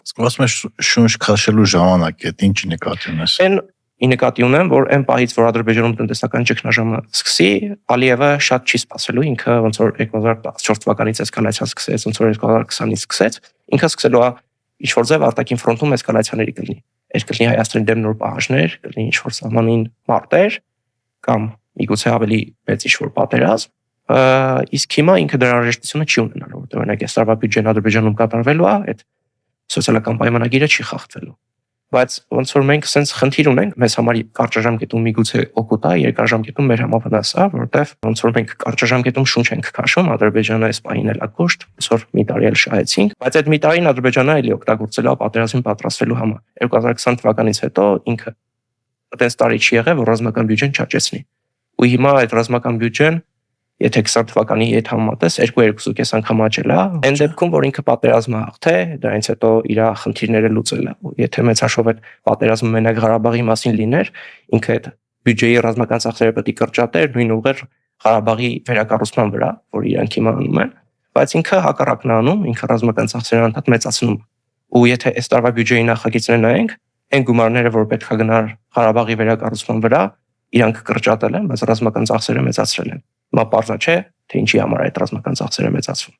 Ասում ես շունչ քաշելու ժամանակ է, ինչ նկատի ունես։ Այն ի նկատի ունեմ, որ այն պահից, որ Ադրբեջանում տնտեսական ճգնաժամը սկսի, Ալիևը շատ չի սպասելու, ինքը ոնց որ 2014 թվականից էսկալացիա սկսեց, ոնց որ 2020-ից սկսեց, ինքը սկսելու է ինչ-որ ձև արտաքին ֆրոնտում էսկալացիաների կլինի։ Այդ կլինի Հայաստանի դեմ նոր պահանջներ, կլինի ինչ-որ սահմանին մարտեր կամ միգուցե ավելի մեծ ինչ-որ պատերազմ, իսկ հիմա ինքը դրա անհրաժեշտությունը չի ունենալու, որտեղ օրինակ այս տարվա բյուջեն Ադրբեջանում կատարվելու է, այդ սոցիալական պայմանագիրը չի խախտվելու։ Բայց ոնց որ մենք sense խնդիր ունենք, մեզ համար կարճաժամկետում միգուցե օգուտ է, երկարաժամկետում մեր համավնաս է, որովհետև ոնց որ մենք կարճաժամկետում շունչ ենք քաշում, Ադրբեջանը այս պահին էլ է կոշտ, ոնց որ մի տարի էլ շահեցինք, բայց այդ մի տարին Ադրբեջանը էլի օգտագործել է պատերազմին պատրաստվելու համար։ 2020 թվականից հետո ինքը այդպես տարի չի եղել, որ ռազմական բյուջեն չաճեցնի։ Ու հիմա այդ ռազմական բյուջեն, եթե 20 թվականի հետ համեմատես, 2.5 անգամ աճել է, այն դեպքում, որ ինքը պատերազմը հաղթե, դրանից հետո իր խնդիրները լուծել է։ Եթե մեծ հաշվով այդ պատերազմը մենակ Ղարաբաղի մասին լիներ, ինքը այդ բյուջեի ռազմական ծախսերը պետք է կրճատեր նույն ուղղեր Ղարաբաղի վերակառուցման վրա, որ իրանք հիմա անում են, բայց ինքը հակառակն է անում, ինքը ռազմական ծախսերը անդադ մեծացնում։ Ու եթե այս տարվա բյուջեի նախագիծները նայենք, այն գումարները, որ պետք է գնար Ղարաբաղի վերակառուցման վրա, իրանք կրճատել են, բայց ռազմական ծախսերը մեծացրել են։ Հիմա պարզ չէ, թե ինչի համար այդ ռազմական ծախսերը մեծացվում։